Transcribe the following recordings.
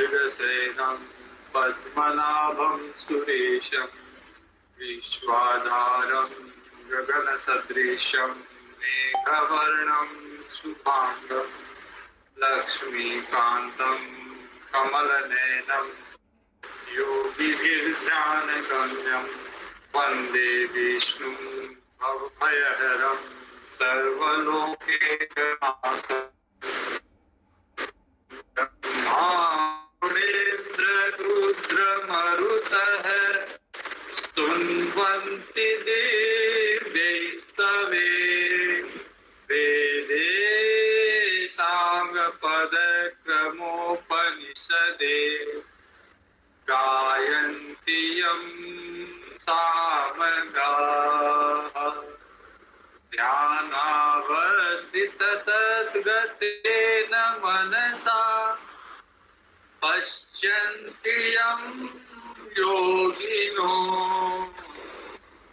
मृगसेनं पद्मनाभं सुरेशं विश्वाधारं गगनसदृशं मेघवर्णं शुभांगं लक्ष्मीकान्तं कमलनयनं योगिभिर्ध्यानगम्यं वन्दे विष्णुं भवभयहरं सर्वलोकैकनाथं रुद्रमरुतः स्तुन्वन्ति देवैस्तवे वेदे साङ्गपदक्रमोपनिषदे गायन्ति यं सामगाः ध्यानावस्थिततद्गतेन मनसा पश्यन्ति यं योगिनो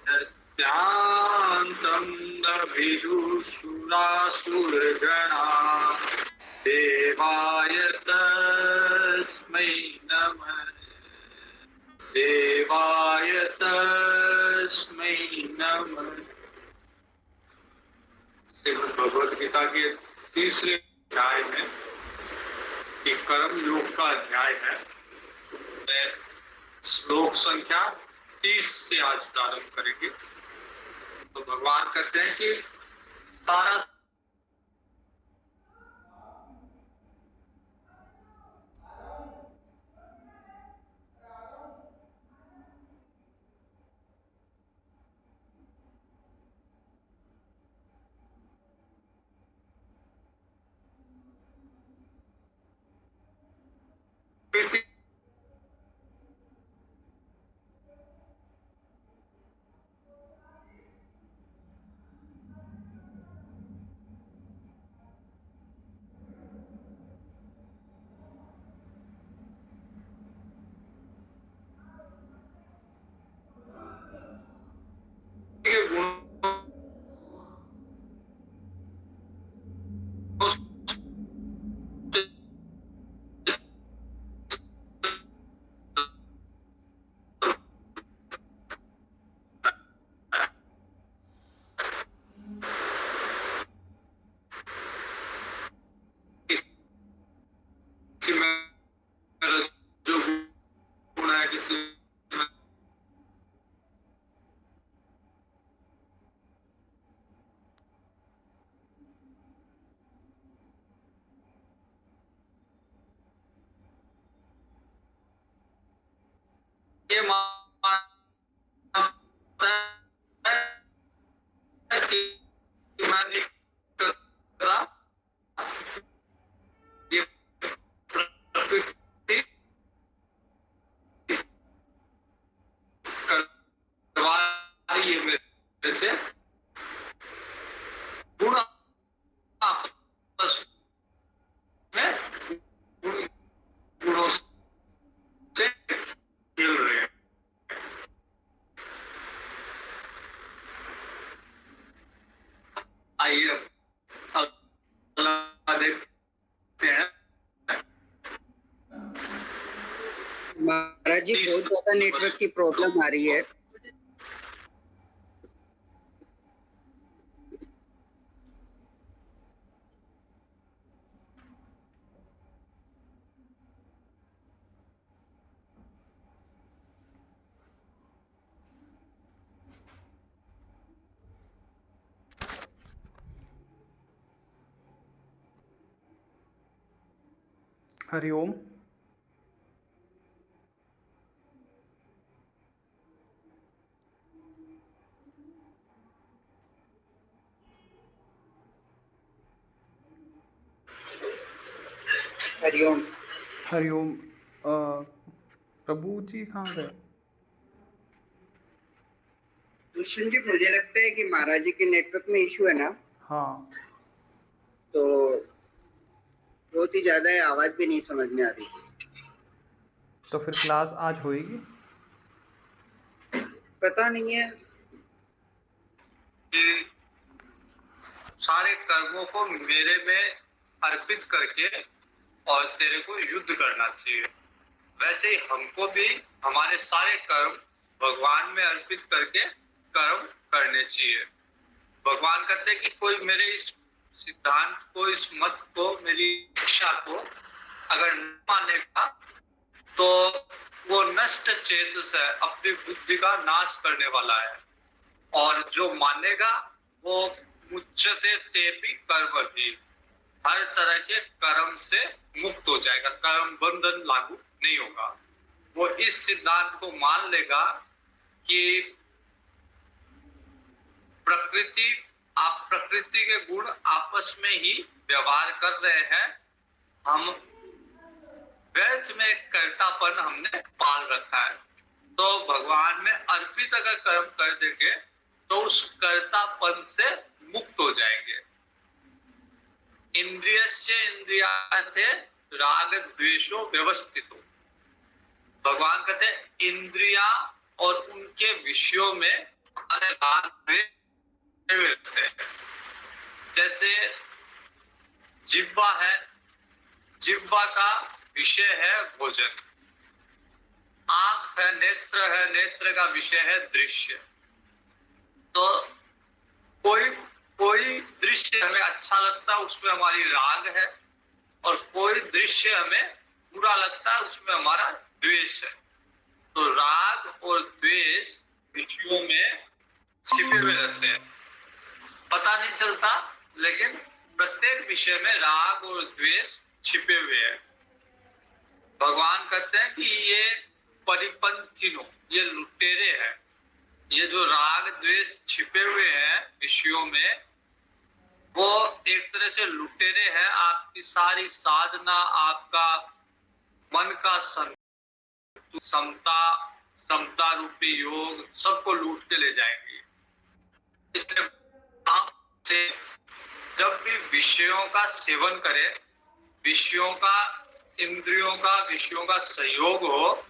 यस्यान्तं न विदुषुरासुरगणा देवाय तस्मै नमः देवाय तस्मै नमः। श्रीमद् भगवद गीता के तीसरे अध्याय में कि कर्म योग का अध्याय है। श्लोक संख्या 30 से आज प्रारंभ करेंगे। तो भगवान कहते हैं कि सारा ये मेरे से पूरा आपस में गुणों से मिल रहे हैं। आइए अगला देखते हैं। महाराज जी बहुत ज्यादा नेटवर्क की प्रॉब्लम आ रही है। हरिओम। हरिओम। हरिओम। प्रभु जी कहाँ गए? दुष्यंत जी मुझे लगता है कि महाराज जी के नेटवर्क में इशू है ना। हाँ, तो बहुत ही ज्यादा आवाज भी नहीं समझ में आ रही। तो फिर क्लास आज होएगी? पता नहीं है। सारे कर्मों को मेरे में अर्पित करके और तेरे को युद्ध करना चाहिए। वैसे ही हमको भी हमारे सारे कर्म भगवान में अर्पित करके कर्म करने चाहिए। भगवान कहते हैं कि कोई मेरे इस सिद्धांत को, इस मत को, मेरी इच्छा को अगर न मानेगा तो वो नष्ट चेतस है, अपनी बुद्धि का नाश करने वाला है। और जो मानेगा वो मुच्यते तेपि कर्म भी, हर तरह के कर्म से मुक्त हो जाएगा, कर्म बंधन लागू नहीं होगा। वो इस सिद्धांत को मान लेगा कि प्रकृति, आप प्रकृति के गुण आपस में ही व्यवहार कर रहे हैं, हम व्यर्थ में कर्तापन हमने पाल रखा है। तो भगवान में अर्पित अगर कर्म कर देंगे तो उस कर्तापन से मुक्त हो जाएंगे। इंद्रियस्य इंद्रियार्थे राग द्वेषो व्यवस्थितो, भगवान कहते हैं इंद्रिया और उनके विषयों में हमारे राग द्वेष रहते हैं। जैसे जिह्वा है, जिह्वा का विषय है भोजन, आंख है, नेत्र का विषय है दृश्य। तो कोई दृश्य हमें अच्छा लगता है, उसमें हमारी राग है, और कोई दृश्य हमें बुरा लगता है, उसमें हमारा द्वेष है। तो राग और द्वेष विषयों में छिपे हुए रहते हैं, पता नहीं चलता, लेकिन प्रत्येक विषय में राग और द्वेष छिपे हुए हैं। भगवान कहते हैं कि ये परिपंथिनो, ये लुटेरे हैं। ये जो राग द्वेष छिपे हुए हैं विषयों में, वो एक तरह से लुटेरे हैं। आपकी सारी साधना, आपका मन का समता रूपी योग सबको लूट के ले जाएंगे। इसलिए से जब भी विषयों का सेवन करें, विषयों का, इंद्रियों का, विषयों का सहयोग हो,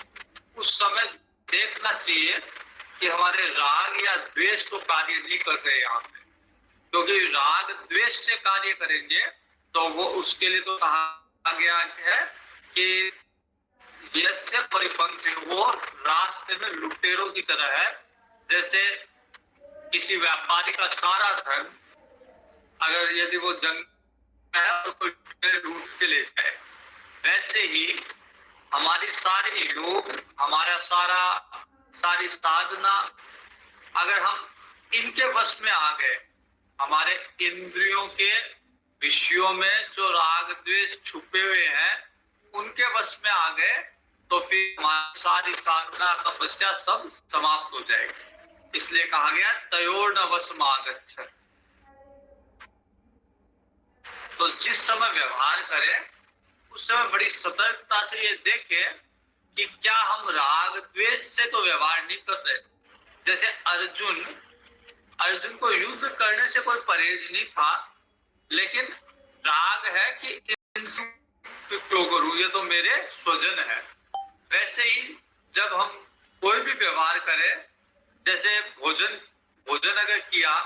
उस समय देखना चाहिए कि हमारे राग या द्वेष तो कार्य नहीं कर रहे यहाँ पे। क्योंकि राग द्वेष से कार्य करेंगे तो वो उसके लिए तो कहा गया है कि यस्य परिपंथी, वो रास्ते में लुटेरों की तरह है। जैसे किसी व्यापारी का सारा धन अगर यदि वो जंग है और कोई लूट के ले जाए, वैसे ही हमारी सारी योग, हमारा सारी साधना, अगर हम इनके वश में आ गए, हमारे इंद्रियों के विषयों में जो राग द्वेष छुपे हुए हैं उनके वश में आ गए, तो फिर हमारी सारी साधना तपस्या सब समाप्त हो जाएगी। इसलिए कहा गया तयोर न वशमागच्छ। तो जिस समय व्यवहार करें उस समय बड़ी सतर्कता से ये देखें कि क्या हम राग द्वेष से तो व्यवहार नहीं कर रहे। जैसे अर्जुन को युद्ध करने से कोई परहेज नहीं था, लेकिन राग है कि इनसे क्यों करूं, ये तो मेरे स्वजन है। वैसे ही जब हम कोई भी व्यवहार करें, जैसे भोजन अगर किया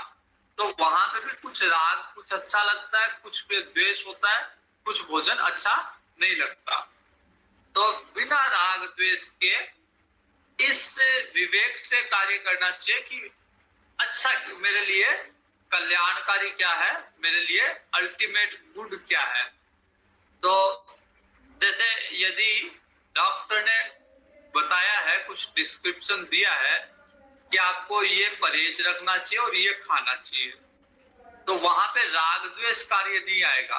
तो वहां पे भी कुछ राग, कुछ अच्छा लगता है, कुछ पे द्वेष होता है, कुछ भोजन अच्छा नहीं लगता। तो बिना राग द्वेष के इस विवेक से कार्य करना चाहिए कि अच्छा मेरे लिए कल्याणकारी क्या है, मेरे लिए अल्टीमेट गुड क्या है। तो जैसे यदि डॉक्टर ने बताया है, कुछ डिस्क्रिप्शन दिया है कि आपको ये परहेज रखना चाहिए और ये खाना चाहिए, तो वहां पे राग द्वेष कार्य नहीं आएगा।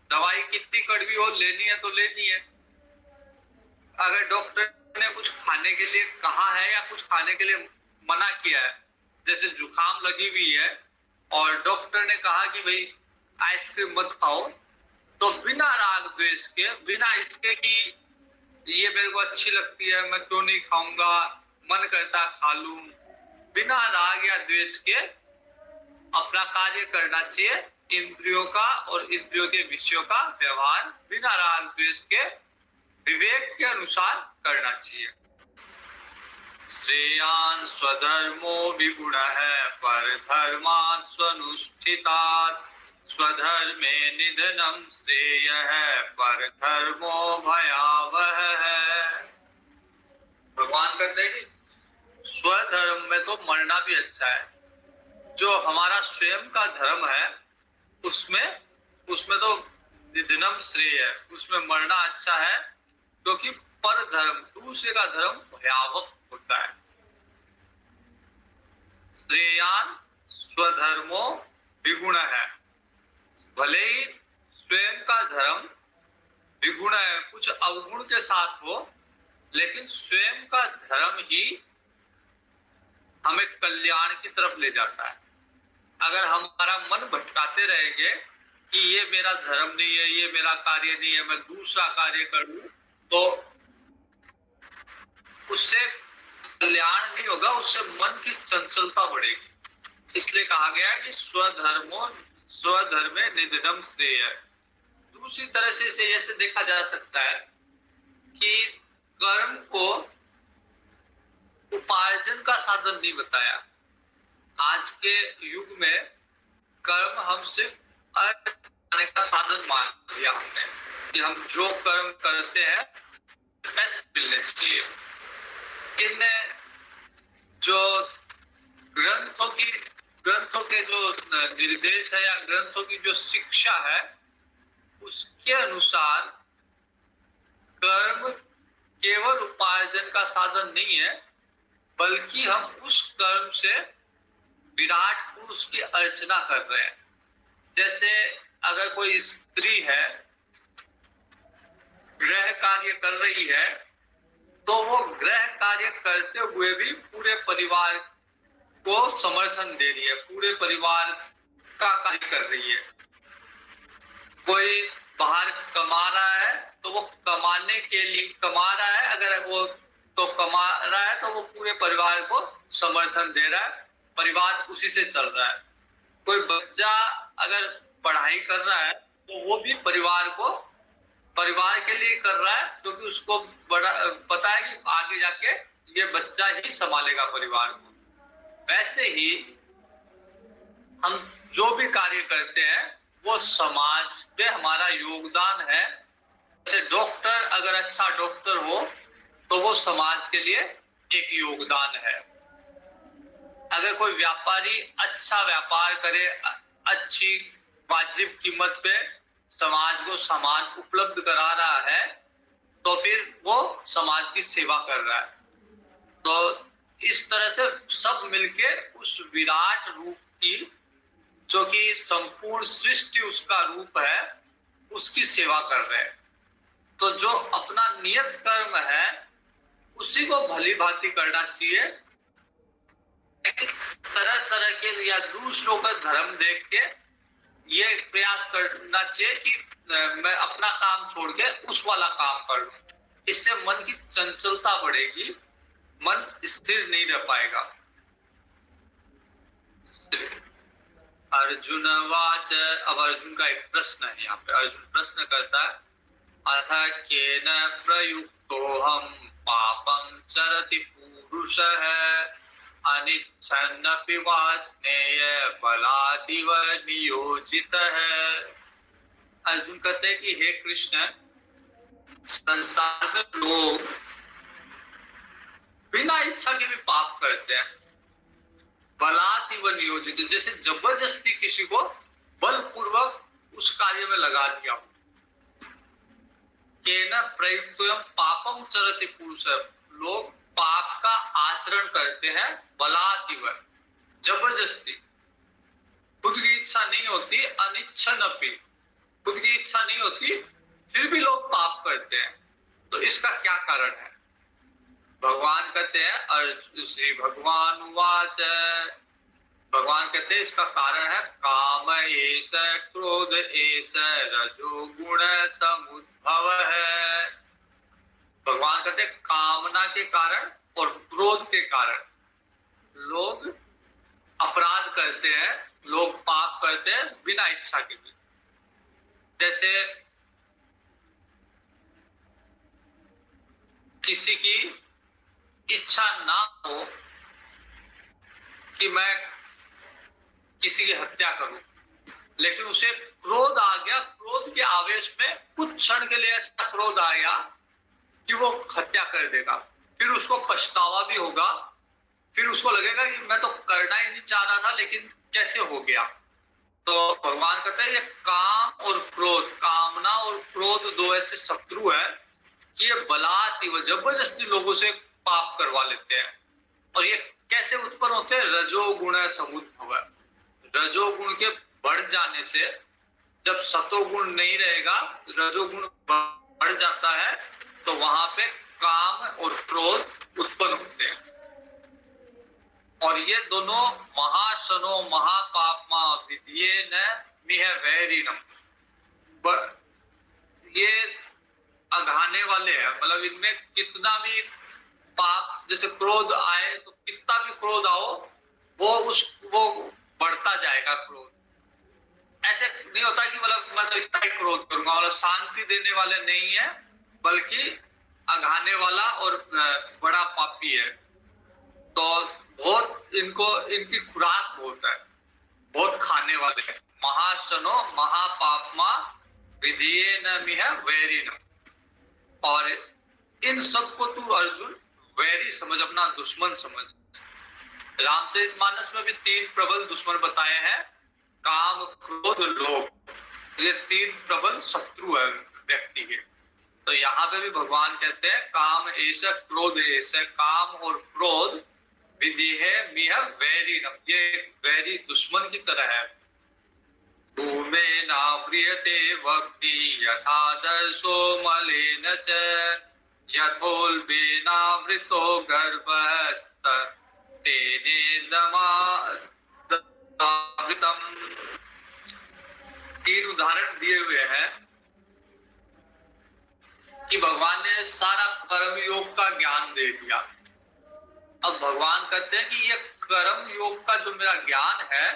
दवाई कितनी कड़वी हो, लेनी है तो लेनी है। अगर डॉक्टर ने कुछ खाने के लिए कहा है या कुछ खाने के लिए मना किया है, जैसे जुकाम लगी हुई है और डॉक्टर ने कहा कि भाई आइसक्रीम मत खाओ, तो बिना राग द्वेष के, बिना इसके कि ये मेरे को अच्छी लगती है, मैं क्यों नहीं खाऊंगा, मन करता खा लूं, बिना राग या द्वेष के अपना कार्य करना चाहिए। इंद्रियों का और इंद्रियों के विषयों का व्यवहार बिना राग द्वेष के विवेक के अनुसार करना चाहिए। श्रेयान स्वधर्मो विगुण है पर धर्मान स्वनुष्ठितात्, स्वधर्मे निधनम श्रेय है, पर धर्मो भयावह है। भगवान कहते हैं कि स्वधर्म में तो मरना भी अच्छा है। जो हमारा स्वयं का धर्म है उसमें उसमें तो निधनम श्रेय है, उसमें मरना अच्छा है, क्योंकि पर धर्म, दूसरे का धर्म भयावह होता है। श्रेयान स्वधर्मो विगुण है, भले ही स्वयं का धर्म विगुण है, कुछ अवगुण के साथ हो, लेकिन स्वयं का धर्म ही हमें कल्याण की तरफ ले जाता है। अगर हमारा मन भटकाते रहेंगे कि ये मेरा धर्म नहीं है, ये मेरा कार्य नहीं है, मैं दूसरा कार्य करूं, तो उससे कल्याण नहीं होगा, उससे मन की चंचलता बढ़ेगी। इसलिए कहा गया है कि स्वधर्मे निधनम श्रेय है। दूसरी तरह से इसे ऐसे देखा जा सकता है कि कर्म को उपार्जन का साधन नहीं बताया। आज के युग में कर्म हम सिर्फ अर्थ पाने का साधन मान लिया हमने, कि हम जो कर्म करते हैं पैसे मिलने चाहिए। इन जो ग्रंथों के जो निर्देश है या ग्रंथों की जो शिक्षा है, उसके अनुसार कर्म केवल उपार्जन का साधन नहीं है, बल्कि हम उस कर्म से विराट पुरुष की अर्चना कर रहे हैं। जैसे अगर कोई स्त्री है, गृह कार्य कर रही है, तो वो गृह कार्य करते हुए भी पूरे परिवार को समर्थन दे रही है, पूरे परिवार का कार्य कर रही है। कोई बाहर कमा रहा है तो वो कमाने के लिए कमा रहा है, अगर वो तो कमा रहा है तो वो पूरे परिवार को समर्थन दे रहा है, परिवार उसी से चल रहा है। कोई बच्चा अगर पढ़ाई कर रहा है तो वो भी परिवार के लिए कर रहा है, क्योंकि उसको बड़ा पता है कि आगे जाके ये बच्चा ही संभालेगा परिवार को। वैसे ही हम जो भी कार्य करते हैं वो समाज पे हमारा योगदान है। जैसे डॉक्टर, अगर अच्छा डॉक्टर हो तो वो समाज के लिए एक योगदान है। अगर कोई व्यापारी अच्छा व्यापार करे, अच्छी वाजिब कीमत पे समाज को सामान उपलब्ध करा रहा है, तो फिर वो समाज की सेवा कर रहा है। तो इस तरह से सब मिलके उस विराट रूप की, जो कि संपूर्ण सृष्टि उसका रूप है, उसकी सेवा कर रहे हैं। तो जो अपना नियत कर्म है उसी को भली भांति करना चाहिए। तरह तरह के या दूसरों का धर्म देख के ये प्रयास करना चाहिए कि मैं अपना काम छोड़ के उस वाला काम कर लूं। इससे मन की चंचलता बढ़ेगी, मन स्थिर नहीं रह पाएगा। अर्जुन वाच, अब अर्जुन का एक प्रश्न है। यहाँ पे अर्जुन प्रश्न करता है, अथ केन प्रयुक्तोऽहं पापं चरति पुरुषः अनिच्छन्नपि वाष्णेय बलादिव नियोजितः। अर्जुन कहते हैं कि हे कृष्ण, संसार में लोग बिना इच्छा के भी पाप करते हैं, बलादिव नियोजित, जैसे जबरदस्ती किसी को बलपूर्वक उस कार्य में लगा दिया। केन प्रयुक्तोऽहं पापं चरति पुरुषः, लोग पाप का आचरण करते हैं बलादिव, जबरदस्ती, खुद की इच्छा नहीं होती, अनिच्छन्नपि, खुद की इच्छा नहीं होती, फिर भी लोग पाप करते हैं। तो इसका क्या कारण है? भगवान कहते हैं, श्री भगवान वाच, भगवान कहते हैं इसका कारण है काम एष क्रोध एष रजो गुण समुद्भव है। भगवान कहते हैं कामना के कारण और क्रोध के कारण लोग अपराध करते हैं, लोग पाप करते हैं बिना इच्छा के भी। जैसे किसी की इच्छा ना हो कि मैं किसी की हत्या करूं, लेकिन उसे क्रोध आ गया, क्रोध के आवेश में कुछ क्षण के लिए ऐसा क्रोध आया कि वो हत्या कर देगा, फिर उसको पछतावा भी होगा, फिर उसको लगेगा कि मैं तो करना ही नहीं चाह रहा था लेकिन कैसे हो गया। तो भगवान कहते हैं ये काम और क्रोध, कामना और क्रोध दो ऐसे शत्रु है कि ये बलात्कार जबरदस्ती लोगों से पाप करवा लेते हैं। और ये कैसे उत्पन्न होते हैं? रजोगुण समुद्भव, रजोगुण के बढ़ जाने से, जब सतोगुण नहीं रहेगा, रजोगुण बढ़ जाता है, तो वहां पे काम और क्रोध उत्पन्न होते हैं। और ये दोनों महाशनो महापापमा विद्येन मिह वैरिणम, ये अघाने वाले हैं। मतलब इनमें कितना भी पाप, जैसे क्रोध आए तो कितना भी क्रोध आओ वो बढ़ता जाएगा क्रोध। ऐसे नहीं होता कि मतलब मैं तो इतना ही क्रोध करूंगा, मतलब शांति देने वाले नहीं है, बल्कि अघाने वाला और बड़ा पापी है। तो बहुत इनकी खुराक बहुत है, बहुत खाने वाले हैं। महाशनो महापापमा विधियेन मिह वैरिणम। और इन सबको तू अर्जुन वैरी समझ, अपना दुश्मन समझ। रामचरितमानस में भी 3 प्रबल दुश्मन बताए हैं, काम क्रोध लोभ, ये 3 प्रबल शत्रु है व्यक्ति के। तो यहाँ पे भी भगवान कहते हैं काम ऐसा क्रोध ऐसा, काम और क्रोध विधि है मिह वैरिणम, ये वैरी दुश्मन की तरह है। भूमे नाव्रियते भक्ति यथा दर्शो मलेन च, यथोल्बेनावृतो गर्भस्त तेनेदमावृतम्। 3 उदाहरण दिए हुए हैं कि भगवान ने सारा कर्म योग का ज्ञान दे दिया। अब भगवान कहते हैं कि ये कर्म योग का जो मेरा ज्ञान है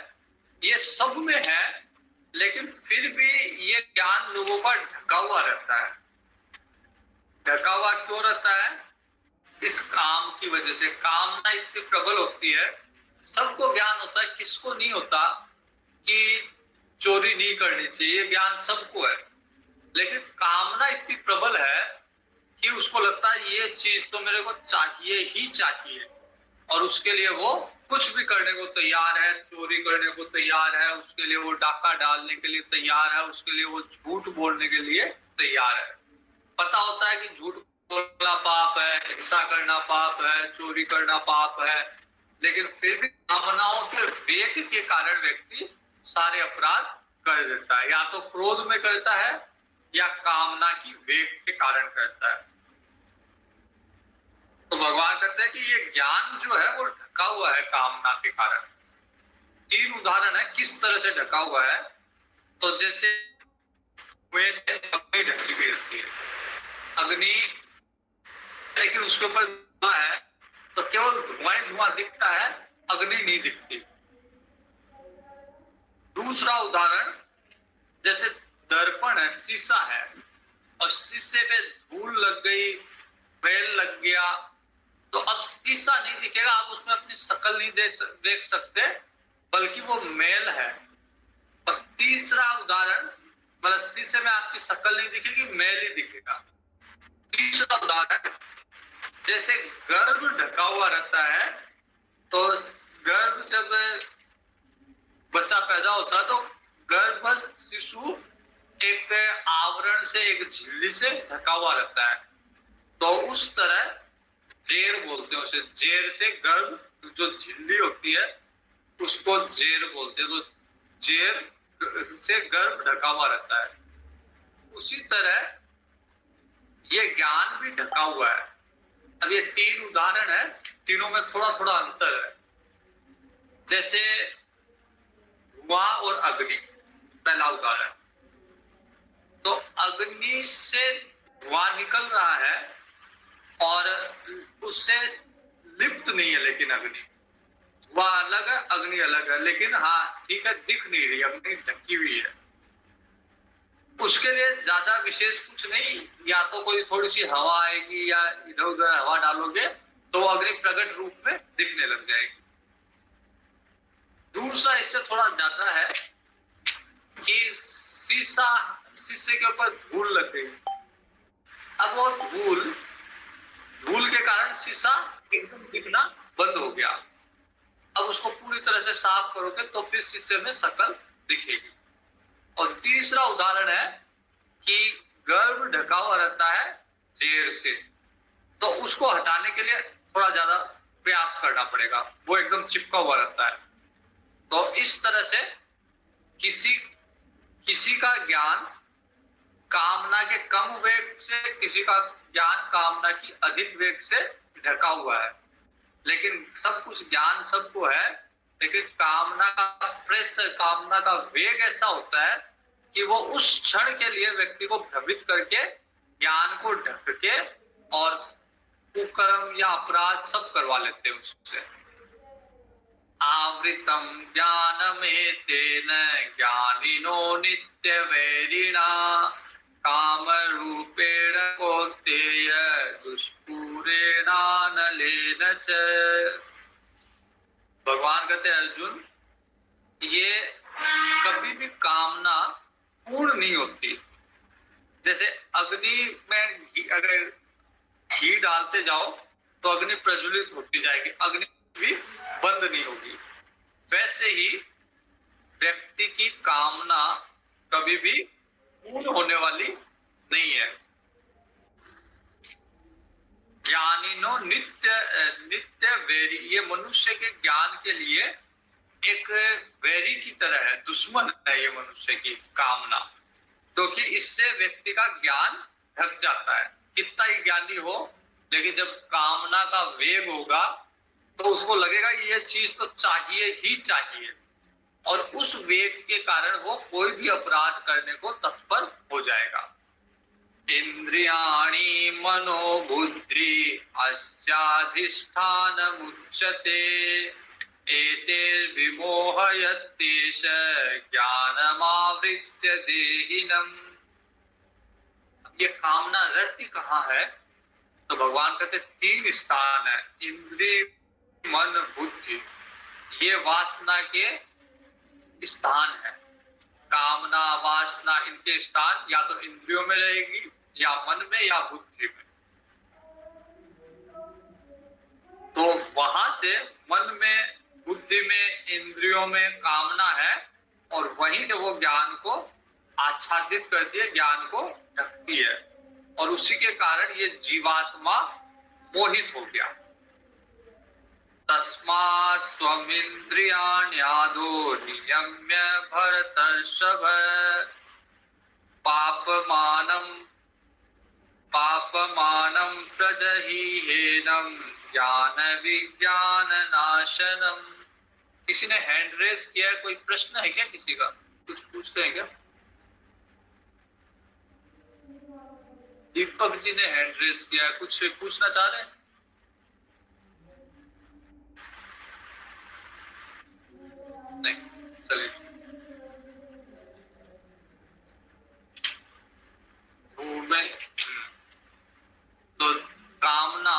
ये सब में है, लेकिन फिर भी ये ज्ञान लोगों का ढका हुआ रहता है। ढका हुआ क्यों रहता है? इस काम की वजह से। कामना इतनी प्रबल होती है, सबको ज्ञान होता है, किसको नहीं होता कि चोरी नहीं करनी चाहिए, ज्ञान सबको है, लेकिन कामना इतनी प्रबल है कि उसको लगता है ये चीज तो मेरे को चाहिए ही चाहिए, और उसके लिए वो कुछ भी करने को तैयार है, चोरी करने को तैयार है, उसके लिए वो डाका डालने के लिए तैयार है, उसके लिए वो झूठ बोलने के लिए तैयार है। पता होता है कि झूठ बोलना पाप है, हिंसा करना पाप है, चोरी करना पाप है, लेकिन फिर भी कामनाओं के वेग के कारण व्यक्ति सारे अपराध कर देता है। या तो क्रोध में करता है या कामना की वेग के कारण करता है। तो भगवान कहते हैं कि ये ज्ञान जो है वो ढका हुआ है कामना के कारण। 3 उदाहरण है किस तरह से ढका हुआ है। तो जैसे कुएं से अग्नि ढकी हुई रहती है, अग्नि, लेकिन उसके ऊपर धुआं है, तो केवल धुआं दिखता है, अग्नि नहीं दिखती। दूसरा उदाहरण, जैसे दर्पण है, शीशा है, और शीशे पे धूल लग गई, मैल लग गया, तो अब शीशा नहीं दिखेगा, आप उसमें अपनी शक्ल नहीं देख सकते, बल्कि वो मैल है। और तीसरा उदाहरण, मतलब शीशे में आपकी शक्ल नहीं दिखेगी, मैल ही दिखेगा। तीसरा उदाहरण, जैसे गर्भ ढका हुआ रहता है, तो गर्भ जब बच्चा पैदा होता है तो गर्भस्थ शिशु एक आवरण से, एक झिल्ली से ढका हुआ रहता है। तो उस तरह जेर बोलते हैं उसे, जेर से गर्भ, जो झिल्ली होती है उसको जेर बोलते हैं। तो जेर से गर्भ ढका हुआ रहता है। उसी तरह ये ज्ञान भी ढका हुआ है। अब ये 3 उदाहरण है, तीनों में थोड़ा थोड़ा अंतर है। जैसे धुआं और अग्नि, पहला उदाहरण, तो अग्नि से धुआं निकल रहा है और उससे लिप्त नहीं है, लेकिन अग्नि, धुआं अलग है, अग्नि अलग है, लेकिन हाँ ठीक है, दिख नहीं रही, अग्नि ढकी हुई है। उसके लिए ज्यादा विशेष कुछ नहीं, या तो कोई थोड़ी सी हवा आएगी या इधर उधर हवा डालोगे तो अग्नि प्रकट रूप में दिखने लग जाएगी। दूसरा इससे थोड़ा ज्यादा है, कि शीशे के ऊपर धूल लग गई। अब वो धूल के कारण शीशा एकदम दिखना बंद हो गया। अब उसको पूरी तरह से साफ करोगे तो फिर शीशे में शक्ल दिखेगी। और तीसरा उदाहरण है कि गर्भ ढका हुआ रहता है जेर से, तो उसको हटाने के लिए थोड़ा ज्यादा प्रयास करना पड़ेगा, वो एकदम चिपका हुआ रहता है। तो इस तरह से किसी का ज्ञान कामना के कम वेग से, किसी का ज्ञान कामना की अधिक वेग से ढका हुआ है। लेकिन सब कुछ ज्ञान सबको है, लेकिन कामना का प्रेशर, कामना का वेग ऐसा होता है कि वो उस क्षण के लिए व्यक्ति को भ्रमित करके ज्ञान को ढक के और कुकर्म या अपराध सब करवा लेते हैं उससे। आवृतम ज्ञानमेतेन ज्ञानिनो नित्य वैरिणा काम रूपेण कौन्तेय दुष्पूरेणानलेन च। भगवान कहते हैं अर्जुन, ये कभी भी कामना पूर्ण नहीं होती। जैसे अग्नि में अगर घी डालते जाओ तो अग्नि प्रज्वलित होती जाएगी, अग्नि भी बंद नहीं होगी। वैसे ही व्यक्ति की कामना कभी भी पूर्ण होने वाली नहीं है। ज्ञानिनो नित्य वैरी, ये मनुष्य के ज्ञान के लिए एक वैरी की तरह है, दुश्मन है ये मनुष्य की कामना, क्योंकि इससे व्यक्ति का ज्ञान ढक जाता है। कितना ही ज्ञानी हो, लेकिन जब कामना का वेग होगा तो उसको लगेगा ये चीज तो चाहिए ही चाहिए, और उस वेग के कारण वो कोई भी अपराध करने को तत्पर हो जाएगा। इंद्रियाणि मनो बुद्धि अस्याधिष्ठान मुच्यते एते विमोहयत्येष ज्ञानमावृत्य देहिनम्। ये कामना रहती कहाँ है? तो भगवान कहते 3 स्थान है, इंद्रिय, मन, बुद्धि। ये वासना के स्थान है। कामना, वासना, इनके स्थान या तो इंद्रियों में रहेगी, या मन में, या बुद्धि में। तो वहां से मन में, बुद्धि में, इंद्रियों में कामना है, और वहीं से वो ज्ञान को आच्छादित करती है, ज्ञान को ढकती है, और उसी के कारण ये जीवात्मा मोहित हो गया। तस्मात् त्वमिन्द्रियाण्यादो नियम्य भरतर्षभ पापमानं प्रजहिहेनं ज्ञान विज्ञान नाशनम। किसी ने हैंड रेज किया, कोई प्रश्न है क्या किसी का? कुछ पूछते हैं क्या? दीपक जी ने हैंड रेज किया, कुछ पूछना चाह रहे हैं? नहीं, चलिए। तो कामना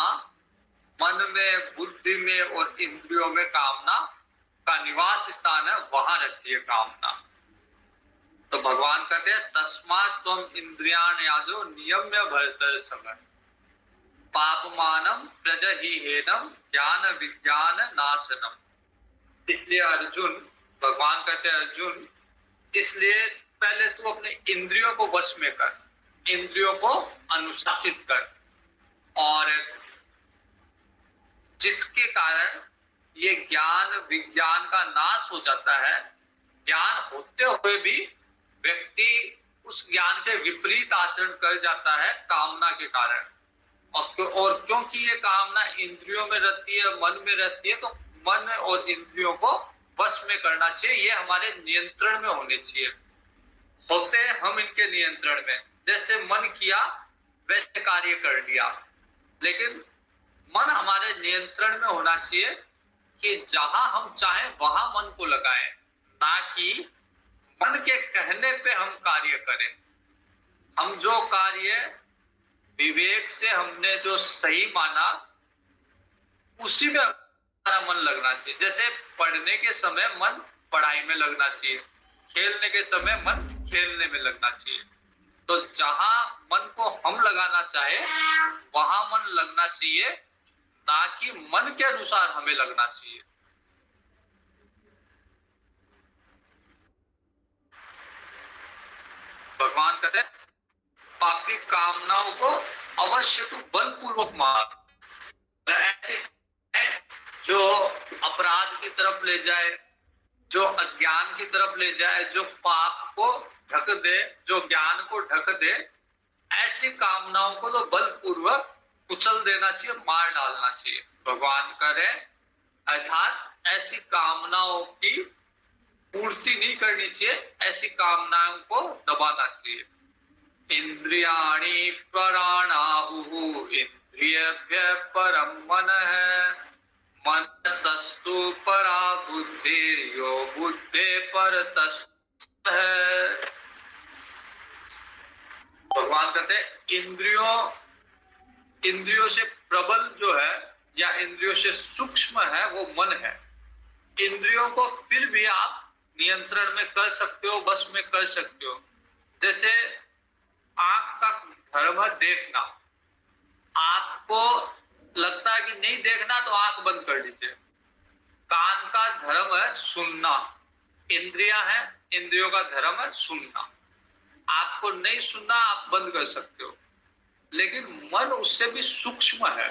मन में, बुद्धि में और इंद्रियों में कामना का निवास स्थान है, वहां रहती है कामना। तो भगवान कहते हैं तस्मात् त्वम इंद्रियाण्यादो नियम्य भरतर्षभ पापमानं प्रजहिहेनं ज्ञान विज्ञान नाशनम। इसलिए अर्जुन, भगवान कहते हैं अर्जुन, इसलिए पहले तू अपने इंद्रियों को वश में कर, इंद्रियों को अनुशासित कर, और जिसके कारण ये ज्ञान विज्ञान का नाश हो जाता है। ज्ञान होते हुए भी व्यक्ति उस ज्ञान के विपरीत आचरण कर जाता है कामना के कारण। और क्योंकि ये कामना इंद्रियों में रहती है, मन में रहती है, तो मन और इंद्रियों को वश में करना चाहिए। ये हमारे नियंत्रण में होने चाहिए। होते हैं हम इनके नियंत्रण में, जैसे मन किया वैसे कार्य कर लिया, लेकिन मन हमारे नियंत्रण में होना चाहिए कि जहां हम चाहें वहां मन को लगाएं, ना कि मन के कहने पे हम कार्य करें। हम जो कार्य विवेक से हमने जो सही माना, उसी में हमारा मन लगना चाहिए। जैसे पढ़ने के समय मन पढ़ाई में लगना चाहिए, खेलने के समय मन खेलने में लगना चाहिए। तो जहां मन को हम लगाना चाहे वहां मन लगना चाहिए, ना कि मन के अनुसार हमें लगना चाहिए। भगवान कहते हैं आपकी कामनाओं को अवश्य तो बलपूर्वक मार, ऐसे जो अपराध की तरफ ले जाए, जो अज्ञान की तरफ ले जाए, जो पाप को ढक दे, जो ज्ञान को ढक दे, ऐसी कामनाओं को तो बलपूर्वक कुचल देना चाहिए, मार डालना चाहिए। भगवान करे अर्थात ऐसी कामनाओं की पूर्ति नहीं करनी चाहिए, ऐसी कामनाओं को दबाना चाहिए। इंद्रियाणि प्राणाहुः इंद्रियभ्यः परम मनः, मनसस्तु परा बुद्धिर्यो बुद्धे परतस्तः। भगवान कहते हैं इंद्रियों से प्रबल जो है या इंद्रियों से सूक्ष्म है वो मन है। इंद्रियों को फिर भी आप नियंत्रण में कर सकते हो, बस में कर सकते हो। जैसे आंख का धर्म है देखना, आपको लगता है कि नहीं देखना तो आंख बंद कर दीजिए। कान का धर्म है सुनना, इंद्रियां है, इंद्रियों का धर्म है सुनना। आपको नहीं सुनना आप बंद कर सकते हो, लेकिन मन उससे भी सूक्ष्म है।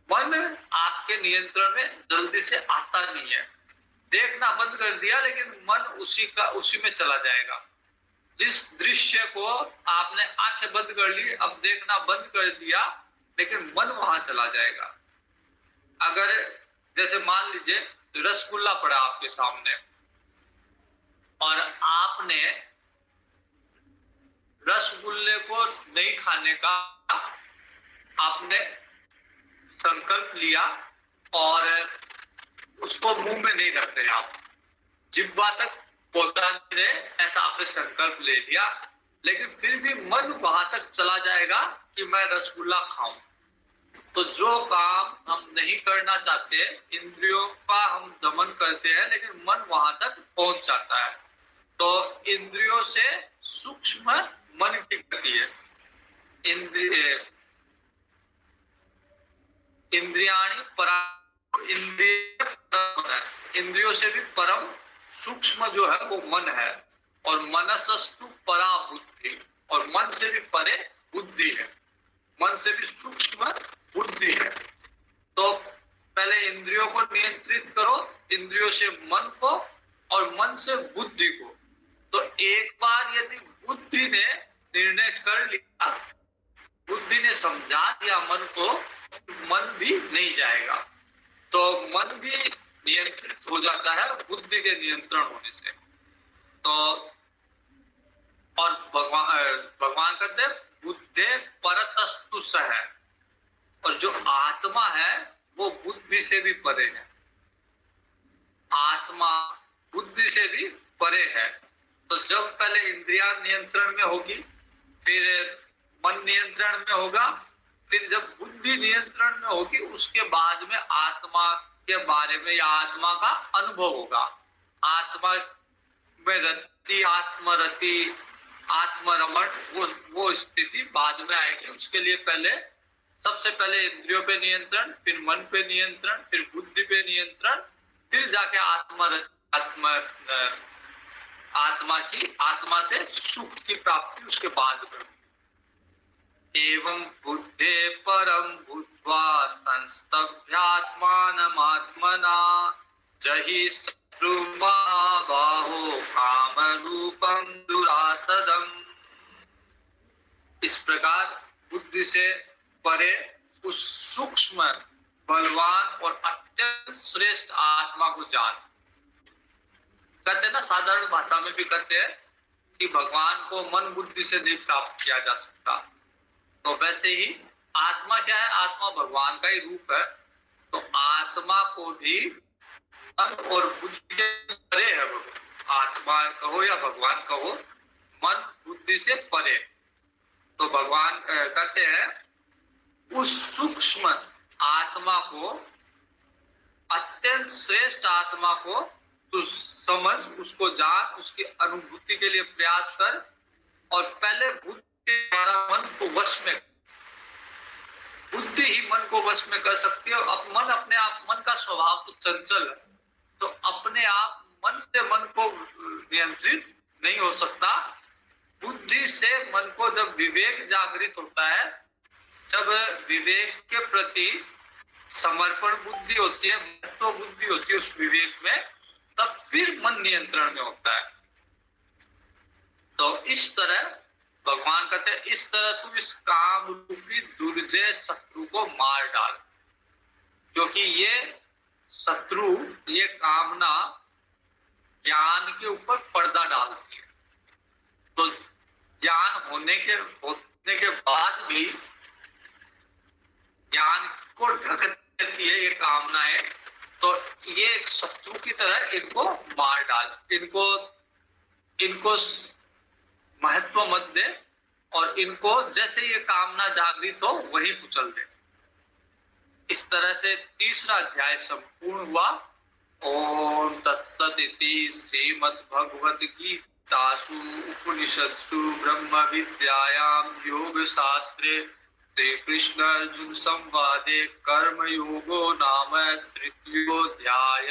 मन आपके नियंत्रण में जल्दी से आता नहीं है। देखना बंद कर दिया लेकिन मन उसी में चला जाएगा। जिस दृश्य को आपने आंखें बंद कर ली, अब देखना बंद कर दिया, लेकिन मन वहां चला जाएगा। अगर जैसे मान लीजिए रसगुल्ला पड़ा आपके सामने और आपने रसगुल्ले को नहीं खाने का आपने संकल्प लिया और उसको मुंह में नहीं रखते आप, जिह्वा तक पहुंचाने ऐसा आपने संकल्प ले लिया, लेकिन फिर भी मन वहां तक चला जाएगा कि मैं रसगुल्ला खाऊं। तो जो काम हम नहीं करना चाहते, इंद्रियों का हम दमन करते हैं, लेकिन मन वहां तक पहुंच जाता है। तो इंद्रियों से सूक्ष्म मन की गति है। इंद्रियाणि परा, इंद्रियों से भी परम सूक्ष्म जो है वो मन है। और मनसस्तु परा बुद्धि, और मन से भी परे बुद्धि है, मन से भी सूक्ष्म बुद्धि है। तो पहले इंद्रियों को नियंत्रित करो, इंद्रियों से मन को और मन से बुद्धि को। तो एक बार यदि बुद्धि ने निर्णय कर लिया, बुद्धि ने समझा दिया मन को, मन भी नहीं जाएगा। तो मन भी नियंत्रित हो जाता है बुद्धि के नियंत्रण होने से। तो और भगवान कहते हैं बुद्धे परतस्तु सह, और जो आत्मा है वो बुद्धि से भी परे है। आत्मा बुद्धि से भी परे है। तो जब पहले इंद्रियां नियंत्रण में होगी, फिर मन नियंत्रण में होगा, फिर जब बुद्धि नियंत्रण में होगी, उसके बाद में आत्मा के बारे में या आत्मा का अनुभव होगा। आत्मा में रति, आत्मरति, आत्मरमण, वो स्थिति बाद में आएगी। उसके लिए पहले सबसे पहले इंद्रियों पे नियंत्रण, फिर मन पे नियंत्रण, फिर बुद्धि पे नियंत्रण, फिर जाके आत्मा से सुख की प्राप्ति उसके बाद में। एवं बुद्धे परम भूत्वा संस्तभ्यात्मानमात्मना जहि शत्रुमहाबाहो कामरूपं दुरासदम्। इस प्रकार बुद्धि से परे उस सूक्ष्म, बलवान और अत्यंत श्रेष्ठ आत्मा को जान। कहते हैं ना, साधारण भाषा में भी कहते हैं कि भगवान को मन बुद्धि से नहीं प्राप्त किया जा सकता। तो वैसे ही आत्मा क्या है? आत्मा भगवान का ही रूप है। तो आत्मा को भी मन और बुद्धि से परे है। आत्मा कहो या भगवान कहो, मन बुद्धि से परे। तो भगवान कहते हैं उस सूक्ष्म आत्मा को, अत्यंत श्रेष्ठ आत्मा को तू समझ, उसको जान, उसकी अनुभूति के लिए प्रयास कर, और पहले बुद्धि के द्वारा मन को वश में, बुद्धि ही मन को वश में कर सकती है। अब मन अपने आप, मन का स्वभाव तो चंचल है, तो अपने आप मन से मन को नियंत्रित नहीं हो सकता। बुद्धि से मन को जब विवेक जागृत होता है, जब विवेक के प्रति समर्पण बुद्धि होती है, महत्व बुद्धि होती है उस विवेक में, तब फिर मन नियंत्रण में होता है। तो इस तरह भगवान कहते हैं, इस तरह तू इस काम रूपी दुर्जय शत्रु को मार डाल, क्योंकि ये शत्रु, ये कामना ज्ञान के ऊपर पर्दा डालती है। तो ज्ञान होने के बाद भी ज्ञान को ढक देती है ये कामनाएं। तो ये एक शत्रु की तरह इनको मार डाल, इनको महत्व मत दे, और इनको जैसे ये कामना जागृत हो वही कुचल दे। इस तरह से तीसरा अध्याय संपूर्ण हुआ। ओम तत्सदिति श्रीमद्भगवद गीतासु उपनिषत्सु ब्रह्म विद्यायाम योग शास्त्रे श्री कृष्ण अर्जुन संवादे कर्म योगो नाम तृतीयोध्याय।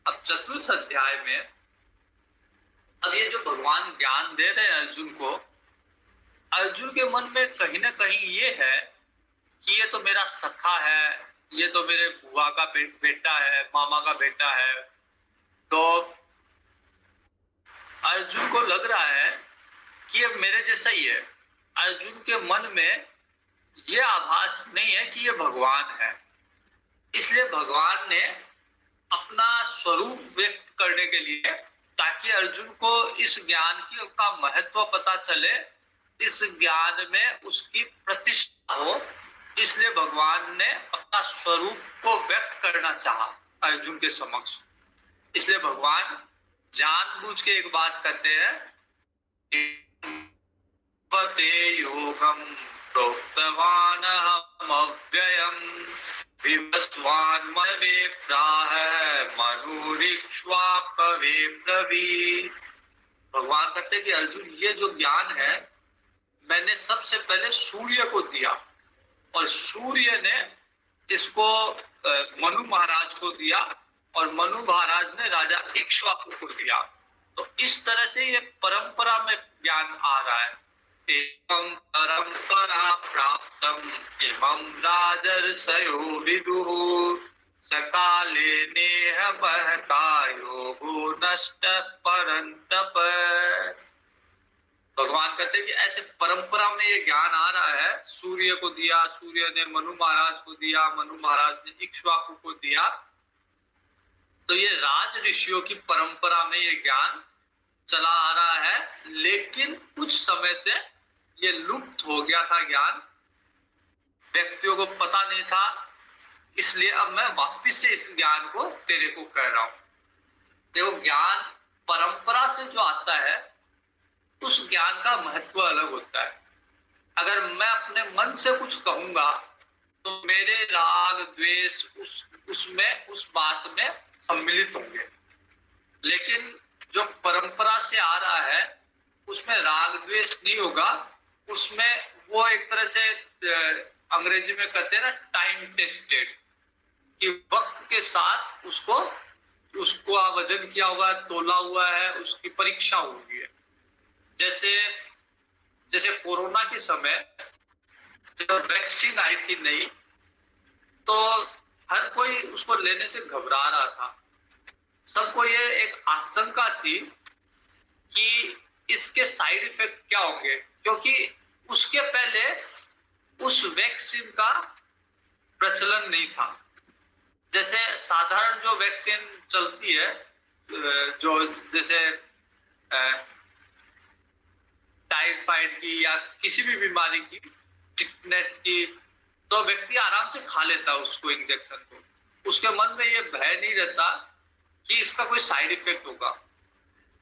अब चतुर्थ अध्याय में, अब ये जो भगवान ज्ञान दे रहे हैं अर्जुन को, अर्जुन के मन में कहीं ना कहीं ये है कि ये तो मेरा सखा है, ये तो मेरे बुआ का बेटा है, मामा का बेटा है। तो अर्जुन को लग रहा है कि ये मेरे जैसा ही है। अर्जुन के मन में ये आभास नहीं है कि ये भगवान है। इसलिए भगवान ने अपना स्वरूप व्यक्त करने के लिए, ताकि अर्जुन को इस ज्ञान का महत्व पता चले, इस ज्ञान में उसकी प्रतिष्ठा हो, इसलिए भगवान ने अपना स्वरूप को व्यक्त करना चाहा अर्जुन के समक्ष। इसलिए भगवान जानबूझ के एक बात कहते हैं, योगम प्रोक्तवान हम अव्ययम विवस्वान मनवे प्राह मनुरिक्ष्वाकवे ब्रवीत्। भगवान कहते हैं कि अर्जुन, ये जो ज्ञान है मैंने सबसे पहले सूर्य को दिया, और सूर्य ने इसको मनु महाराज को दिया, और मनु महाराज ने राजा इक्ष्वाकु को दिया। तो इस तरह से ये परंपरा में ज्ञान आ रहा है। एवं परंपरा प्राप्तम एवं राजर्षयो विदुः सकाले नेह महता योगो नष्ट परंतप। भगवान कहते हैं कि ऐसे परंपरा में ये ज्ञान आ रहा है। सूर्य को दिया, सूर्य ने मनु महाराज को दिया, मनु महाराज ने इक्ष्वाकु को दिया। तो ये राज ऋषियों की परंपरा में ये ज्ञान चला आ रहा है, लेकिन कुछ समय से ये लुप्त हो गया था ज्ञान, व्यक्तियों को पता नहीं था। इसलिए अब मैं वापिस से इस ज्ञान को तेरे को कह रहा हूं। देखो, ज्ञान परंपरा से जो आता है उस ज्ञान का महत्व अलग होता है। अगर मैं अपने मन से कुछ कहूंगा तो मेरे राग द्वेष उसमें, उस बात में सम्मिलित होंगे। लेकिन जो परंपरा से आ रहा है उसमें राग द्वेष नहीं होगा, उसमें वो एक तरह से अंग्रेजी में कहते हैं ना, टाइम टेस्टेड, कि वक्त के साथ उसको वजन किया हुआ, तोला हुआ है, उसकी परीक्षा हुई है। जैसे कोरोना के समय जब वैक्सीन आई थी नहीं, तो हर कोई उसको लेने से घबरा रहा था। सबको ये एक आशंका थी कि इसके साइड इफेक्ट क्या होंगे, क्योंकि उसके पहले उस वैक्सीन का प्रचलन नहीं था। जैसे साधारण जो वैक्सीन चलती है, जो जैसे टाइफाइड की या किसी भी बीमारी की, टिटनेस की, तो व्यक्ति आराम से खा लेता उसको, इंजेक्शन को। उसके मन में ये भय नहीं रहता कि इसका कोई साइड इफेक्ट होगा।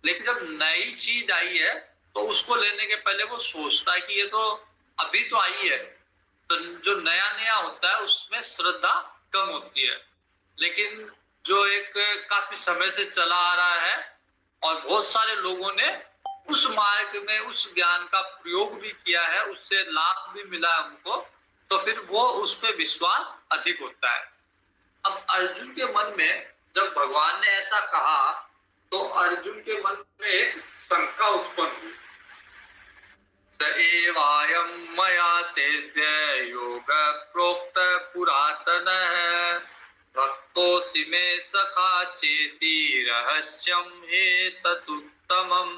लेकिन जब नई चीज आई है तो उसको लेने के पहले वो सोचता है कि ये तो अभी तो आई है, तो जो नया नया होता है उसमें श्रद्धा कम होती है। लेकिन जो एक काफी समय से चला आ रहा है और बहुत सारे लोगों ने उस मार्ग में उस ज्ञान का प्रयोग भी किया है, उससे लाभ भी मिला है उनको, तो फिर वो उस पर विश्वास अधिक होता है। अब अर्जुन के मन में जब भगवान ने ऐसा कहा तो अर्जुन के मन में एक शंका उत्पन्न हुई। स एवायं मया तेद्य योग प्रोक्त पुरातनः भक्तोऽसि मे सखा चेति रहस्यम हेतुत्तमम्।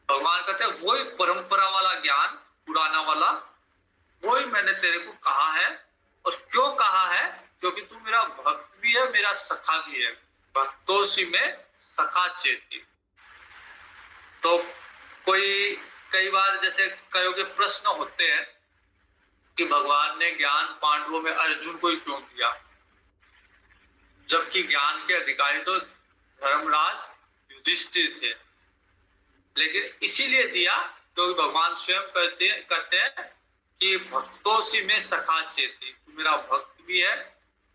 भगवान कहते हैं वही परंपरा वाला ज्ञान, पुराना वाला, वही मैंने तेरे को कहा है। और क्यों कहा है? क्योंकि तू मेरा भक्त भी है, मेरा सखा भी है। भक्तोऽसि में सखा चेति। तो कई बार जैसे कई प्रश्न होते हैं कि भगवान ने ज्ञान पांडवों में अर्जुन को ही क्यों दिया, जबकि ज्ञान के अधिकारी तो धर्मराज युधिष्ठिर थे। लेकिन इसीलिए दिया क्योंकि भगवान स्वयं कहते हैं कि भक्तों में सखा चेती, तू मेरा भक्त भी है,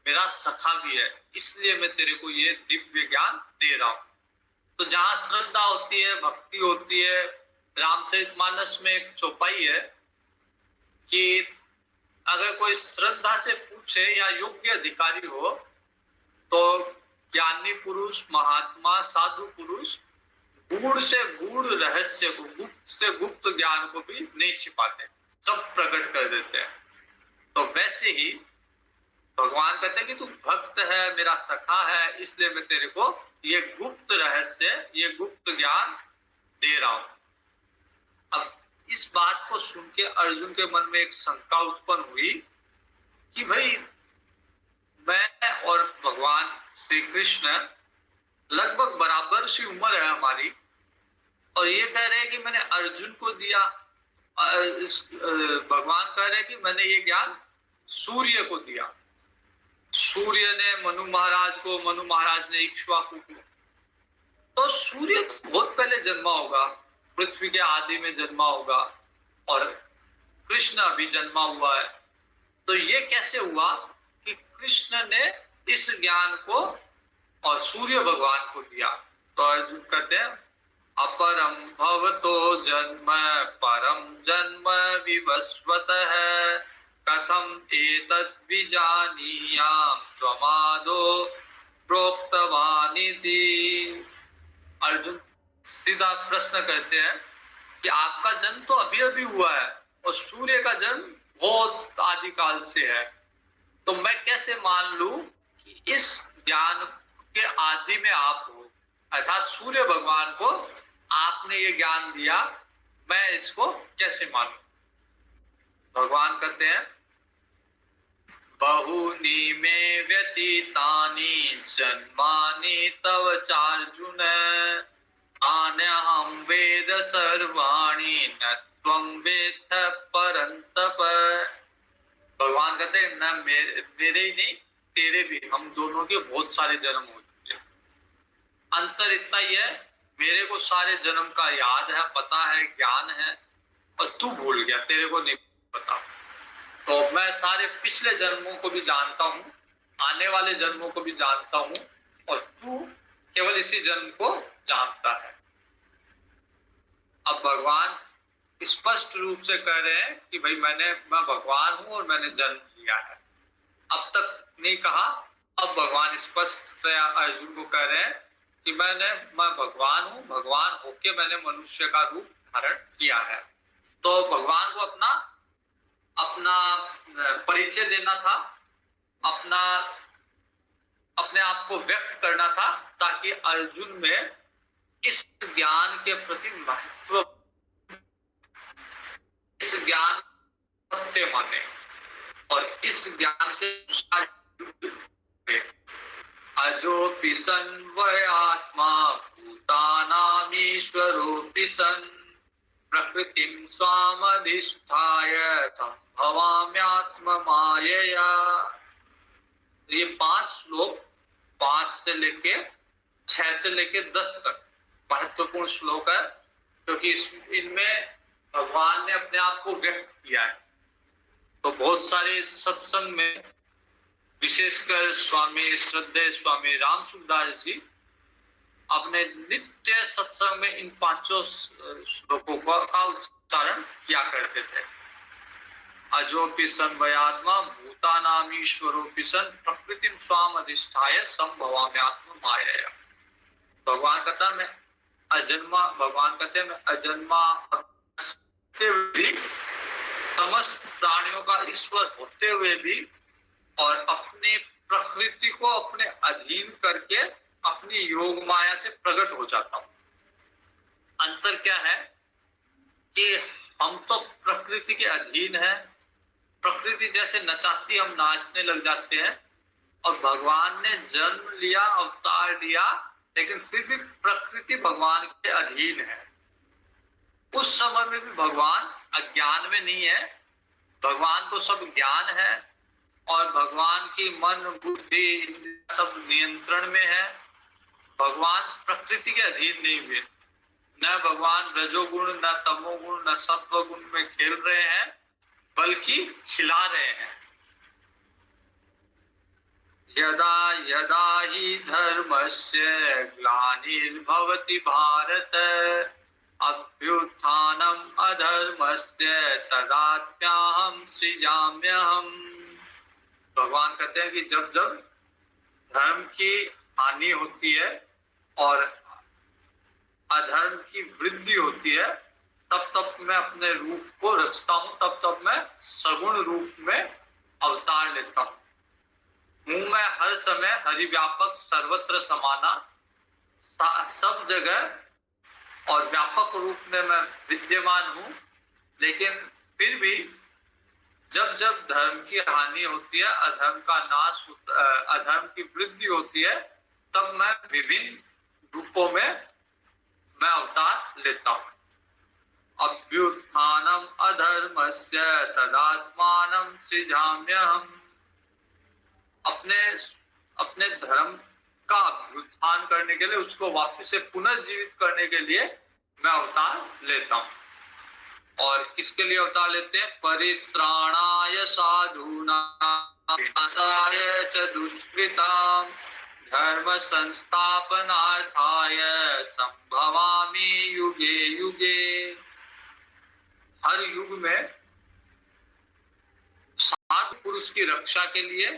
मेरा सखा भी है, इसलिए मैं तेरे को ये दिव्य ज्ञान दे रहा हूं। तो जहां श्रद्धा होती है, भक्ति होती है, रामचरितमानस में एक चौपाई है कि अगर कोई श्रद्धा से पूछे या योग्य अधिकारी हो तो ज्ञानी पुरुष, महात्मा, साधु पुरुष गूढ़ से गूढ़ रहस्य को, गुप्त से गुप्त ज्ञान को भी नहीं छिपाते, सब प्रकट कर देते हैं। तो वैसे ही भगवान कहते हैं कि तू भक्त है, मेरा सखा है, इसलिए मैं तेरे को ये गुप्त रहस्य, ये गुप्त ज्ञान दे रहा हूं। अब इस बात को सुन के अर्जुन के मन में एक शंका उत्पन्न हुई कि भाई मैं और भगवान श्री कृष्ण लगभग बराबर सी उम्र है हमारी, और ये कह रहे हैं कि मैंने अर्जुन को दिया। भगवान कह रहे हैं कि मैंने ये ज्ञान सूर्य को दिया, सूर्य ने मनु महाराज को, मनु महाराज ने इक्ष्वाकु को। तो सूर्य बहुत पहले जन्मा होगा, पृथ्वी के आदि में जन्मा होगा, और कृष्ण अभी जन्मा हुआ है। तो ये कैसे हुआ कि कृष्ण ने इस ज्ञान को और सूर्य भगवान को दिया? तो अर्जुन कहते हैं अपरम भवतो जन्म परम जन्म विवस्वतः कथम एतद् विजानीयाम त्वमादो प्रोक्तवानिति। अर्जुन सीधा प्रश्न करते हैं कि आपका जन्म तो अभी अभी हुआ है और सूर्य का जन्म बहुत आदिकाल से है, तो मैं कैसे मान लूं कि इस ज्ञान के आदि में आप हो, अर्थात सूर्य भगवान को आपने ये ज्ञान दिया, मैं इसको कैसे मानूं? भगवान कहते हैं बहुनी में व्यतीतानि जन्मानि तव चार्जुन आन्यहं वेद सर्वाणि न त्वं वेत्थ परन्तप। भगवान कहते हैं न मेरे ही नहीं, तेरे भी, हम दोनों के बहुत सारे जन्म हो चुके हैं। अंतर इतना ही है, मेरे को सारे जन्म का याद है, पता है, ज्ञान है, और तू भूल गया, तेरे को नहीं पता। तो मैं सारे पिछले जन्मों को भी जानता हूँ, आने वाले जन्मों को भी जानता हूँ, और तू केवल इसी जन्म को जानता है। अब भगवान स्पष्ट रूप से कह रहे हैं कि भाई मैं भगवान हूं और मैंने जन्म लिया है। अब तक नहीं कहा, अब भगवान स्पष्ट से अर्जुन को कह रहे हैं कि मैं भगवान हूं, भगवान होके मैंने मनुष्य का रूप धारण किया है। तो भगवान को अपना परिचय देना था, अपने आप को व्यक्त करना था, ताकि अर्जुन में इस ज्ञान के प्रति महत्व, इस ज्ञान सत्य माने और इस ज्ञान से अजोपि सन्वयात्मा भूतानामीश्वरोऽपि सन् प्रकृतिं स्वामधिष्ठाय संभवाम्यात्म मायया। ये 5 श्लोक 5 से लेके 6 से लेके 10 तक महत्वपूर्ण श्लोक है, क्योंकि इनमें भगवान ने अपने आप को व्यक्त किया है। तो बहुत सारे सत्संग में विशेषकर स्वामी श्रद्धेय स्वामी रामसुंदर जी अपने नित्य सत्संग में इन पांचों श्लोकों का उच्चारण किया करते थे। अजोपि संभयात्मा भूतानामीश्वरोपि सन प्रकृतिम स्वाम अधिष्ठाय संभवाम्यात्म माया। भगवान कहता मैं अजन्मा, भगवान कहते हैं मैं अजन्मा भी, समस्त प्राणियों का ईश्वर होते हुए भी और अपनी प्रकृति को अपने अधीन करके अपनी योग माया से प्रकट हो जाता हूं। अंतर क्या है कि हम तो प्रकृति के अधीन है, प्रकृति जैसे नचाती हम नाचने लग जाते हैं, और भगवान ने जन्म लिया, अवतार लिया, लेकिन फिर भी प्रकृति भगवान के अधीन है। उस समय में भी भगवान अज्ञान में नहीं है, भगवान को सब ज्ञान है और भगवान की मन बुद्धि सब नियंत्रण में है। भगवान प्रकृति के अधीन नहीं हुए, न भगवान रजोगुण न तमोगुण न सत्वगुण में खेल रहे हैं, बल्कि खिला रहे हैं। यदा यदा ही धर्मस्य ग्लानिर्भवति भारत अभ्युत्थानम अधर्मस्य तदात्म्यहं सृजाम्यहम्। भगवान कहते हैं कि जब जब धर्म की हानि होती है और अधर्म की वृद्धि होती है, तब तब मैं अपने रूप को रचता हूं, तब तब मैं सगुण रूप में अवतार लेता हूं। मैं हर समय हरिव्यापक सर्वत्र समाना, सब जगह और व्यापक रूप में मैं विद्यमान हूं। लेकिन फिर भी जब जब धर्म की हानि होती है, अधर्म का नाश होता, अधर्म की वृद्धि होती है, तब मैं विभिन्न रूपों में मैं अवतार लेता हूं। अभ्युत्थानम अधर्मस्य तदात्मानं सृजाम्यहम्। अपने धर्म का अभ्युत्थान करने के लिए, उसको वापस से पुनर्जीवित करने के लिए मैं अवतार लेता हूं। और किसके लिए अवतार लेते हैं? परित्राणाय साधूनां विनाशाय च दुष्कृतां धर्म संस्थापनार्थाय संभवामि युगे युगे। हर युग में साधु पुरुष की रक्षा के लिए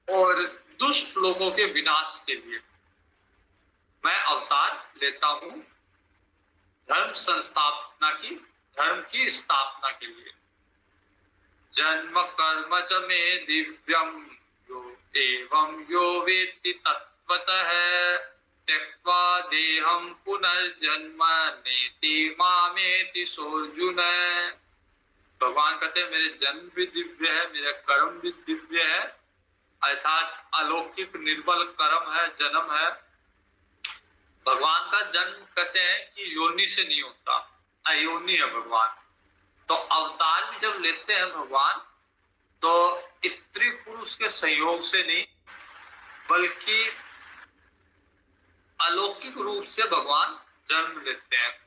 और दुष्ट लोगों के विनाश के लिए मैं अवतार लेता हूं, धर्म संस्थापना की, धर्म की स्थापना के लिए। जन्म कर्म च मे दिव्यम यो एवं यो वेत्ति तत्वतः त्यक्त्वा देहं पुनर्जन्म नेति मामेति सोऽर्जुन। भगवान कहते हैं मेरे जन्म भी दिव्य है, मेरा कर्म भी दिव्य है, अर्थात अलौकिक निर्बल कर्म है, जन्म है। भगवान का जन्म कहते हैं कि योनि से नहीं होता, अयोनि है भगवान। तो अवतार भी जब लेते हैं भगवान, तो स्त्री पुरुष के संयोग से नहीं, बल्कि अलौकिक रूप से भगवान जन्म लेते हैं।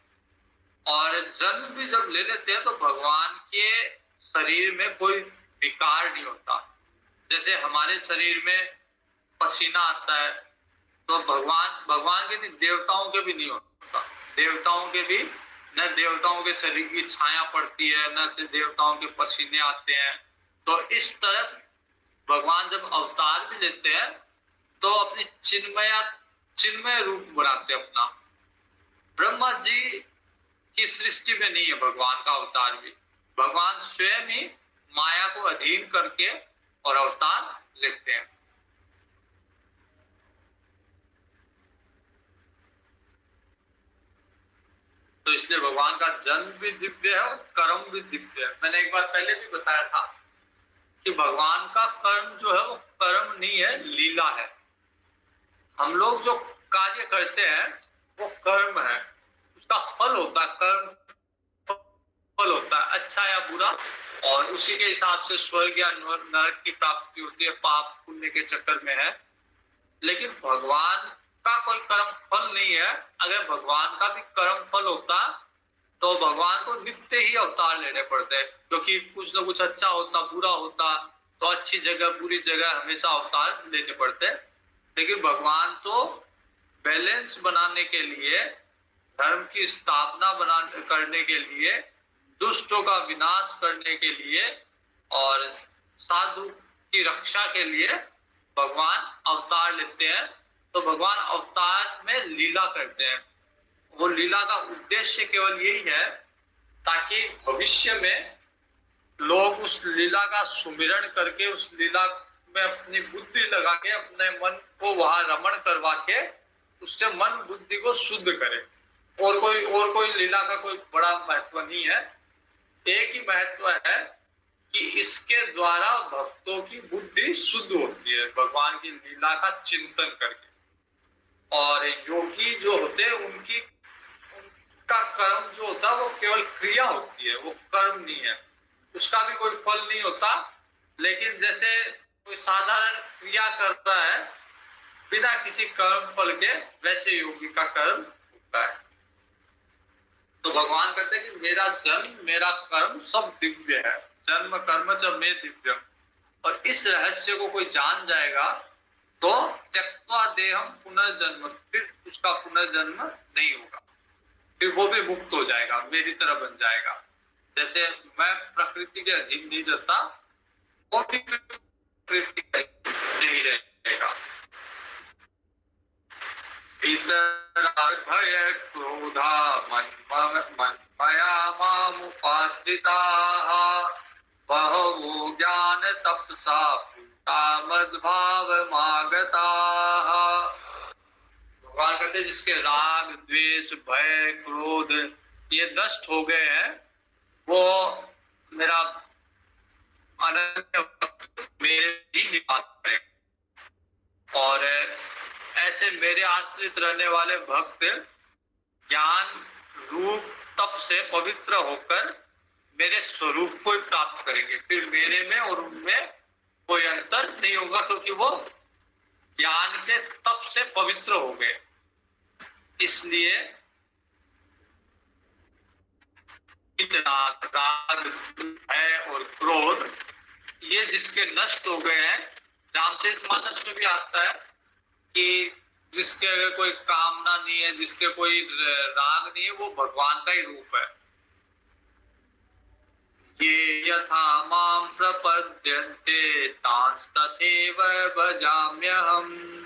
और जन्म भी जब ले लेते हैं तो भगवान के शरीर में कोई विकार नहीं होता। जैसे हमारे शरीर में पसीना आता है, तो भगवान के नहीं, देवताओं के भी नहीं होता। देवताओं के भी न देवताओं के शरीर की छाया पड़ती है, न देवताओं के पसीने आते हैं। तो इस तरह भगवान जब अवतार भी लेते हैं तो अपनी चिन्मय रूप बनाते अपना। ब्रह्मा जी की सृष्टि में नहीं है भगवान का अवतार भी, भगवान स्वयं ही माया को अधीन करके और अवतार लेते हैं। तो इसलिए भगवान का जन्म भी दिव्य है और कर्म भी दिव्य है। मैंने एक बार पहले भी बताया था कि भगवान का कर्म जो है वो कर्म नहीं है, लीला है। हम लोग जो कार्य करते हैं वो कर्म है, उसका फल होता है, कर्म फल होता है, अच्छा या बुरा, और उसी के हिसाब से स्वर्ग या नरक की प्राप्ति होती है, पाप पुण्य के चक्कर में है। लेकिन भगवान का कोई कर्म फल नहीं है। अगर भगवान का भी कर्म फल होता तो भगवान को नित्य ही अवतार लेने पड़ते, क्योंकि कुछ न कुछ अच्छा होता, बुरा होता, तो अच्छी जगह बुरी जगह हमेशा अवतार लेने पड़ते हैं। लेकिन भगवान तो बैलेंस बनाने के लिए, धर्म की स्थापना करने के लिए, दुष्टों का विनाश करने के लिए और साधु की रक्षा के लिए भगवान अवतार लेते हैं। तो भगवान अवतार में लीला करते हैं। वो लीला का उद्देश्य केवल यही है ताकि भविष्य में लोग उस लीला का सुमिरन करके, उस लीला में अपनी बुद्धि लगा के, अपने मन को वहां रमण करवा के उससे मन बुद्धि को शुद्ध करे। और कोई लीला का कोई बड़ा महत्व नहीं है। एक ही महत्व है कि इसके द्वारा भक्तों की बुद्धि शुद्ध होती है भगवान की लीला का चिंतन करके। और योगी जो होते हैं उनका कर्म जो होता है वो केवल क्रिया होती है, वो कर्म नहीं है, उसका भी कोई फल नहीं होता। लेकिन जैसे कोई साधारण क्रिया करता है बिना किसी कर्म फल के, वैसे योगी का कर्म होता है। तो भगवान कहते हैं कि मेरा जन्म मेरा कर्म सब दिव्य है, जन्म कर्म च मे दिव्यम। और इस रहस्य को कोई जान जाएगा तो त्यक्त्वा देहम पुनर्जन्म, फिर उसका पुनर्जन्म नहीं होगा, फिर वो भी मुक्त हो जाएगा, मेरी तरह बन जाएगा। जैसे मैं प्रकृति के अधीन नहीं रहता, वो भी प्रकृति के अधीन नहीं रहेगा। भय क्रोधा मन्मया मामुपाश्रिताः बहवो ज्ञान तपसा मद्भावमागताः। भगवान कहते जिसके राग द्वेष भय क्रोध ये नष्ट हो गए हैं, वो मेरा अनन्य भक्त मेरे ही निवास करेगा। और ऐसे मेरे आश्रित रहने वाले भक्त ज्ञान रूप तप से पवित्र होकर मेरे स्वरूप को ही प्राप्त करेंगे। फिर मेरे में और उनमें कोई अंतर नहीं होगा, क्योंकि वो ज्ञान के तप से पवित्र हो गए। इसलिए राग है और क्रोध ये जिसके नष्ट हो गए हैं, रामचरितमानस में भी आता है कि जिसके अगर कोई कामना नहीं है, जिसके कोई राग नहीं है, वो भगवान का ही रूप है। ये यथा मां प्रपद्यन्ते तांस्तथैव भजाम्यहम्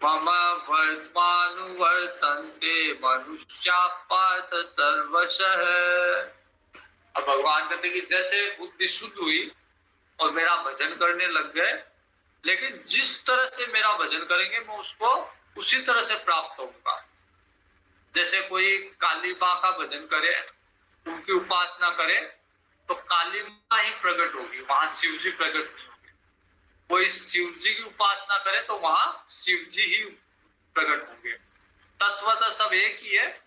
मम वर्त्मानुवर्तन्ते मनुष्याः पार्थ सर्वशः। अब भगवान कहते कि जैसे बुद्धि शुद्ध हुई और मेरा भजन करने लग गए, लेकिन जिस तरह से मेरा भजन करेंगे मैं उसको उसी तरह से प्राप्त होऊंगा। जैसे कोई काली माँ का भजन करे, उनकी उपासना करे, तो काली माँ ही प्रकट होगी, वहां शिव जी प्रकट नहीं होंगे। कोई शिव जी की उपासना करे तो वहां शिव जी ही प्रकट होंगे। तत्वतः सब एक ही है,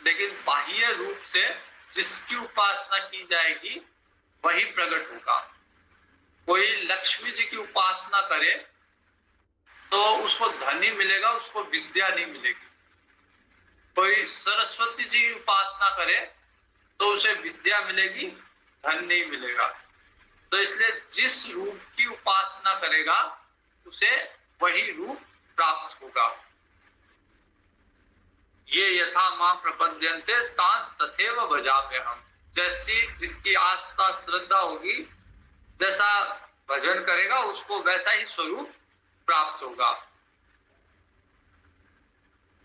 लेकिन बाह्य रूप से जिसकी उपासना की जाएगी वही प्रकट होगा। कोई लक्ष्मी जी की उपासना करे तो उसको धन ही मिलेगा, उसको विद्या नहीं मिलेगी। कोई सरस्वती जी की उपासना करे तो उसे विद्या मिलेगी, धन नहीं मिलेगा। तो इसलिए जिस रूप की उपासना करेगा उसे वही रूप प्राप्त होगा। ये यथा मां प्रपद्यन्ते तांस तथैव भजाम्यहम्। जैसी जिसकी आस्था श्रद्धा होगी, जैसा भजन करेगा उसको वैसा ही स्वरूप प्राप्त होगा।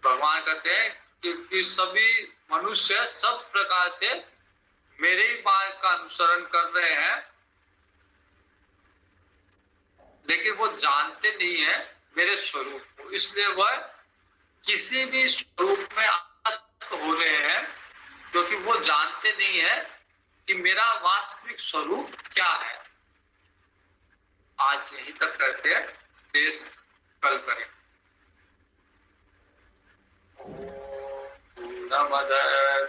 भगवान कहते हैं कि सभी मनुष्य सब प्रकार से मेरे ही मार्ग का अनुसरण कर रहे हैं, लेकिन वो जानते नहीं है मेरे स्वरूप को। इसलिए वह किसी भी स्वरूप में आसक्त हो रहे हैं, क्योंकि वो जानते नहीं है कि मेरा वास्तविक स्वरूप क्या है। आज यहीं तक करते हैं, शेष कल करें। पूर्णमद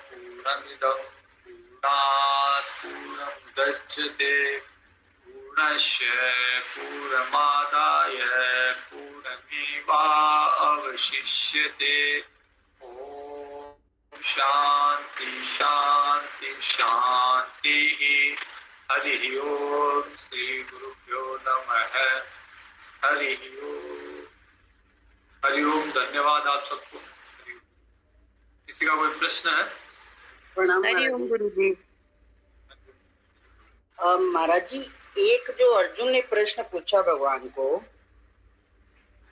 पूर्णमिदं पूर्णात् पूर्णमुदच्यते पूर्णस्य पूर्णमादाय पूर्णमेवावशिष्यते। ओम शांति शांति शांति। हरि ओम। श्री गुरुभ्यो नमः। है। हरि ओम। हरि ओम। धन्यवाद आप सबको। हरि ओम। किसी का कोई प्रश्न है? प्रणाम हरिओम महाराज गुरु जी। महाराज जी, एक जो अर्जुन ने प्रश्न पूछा भगवान को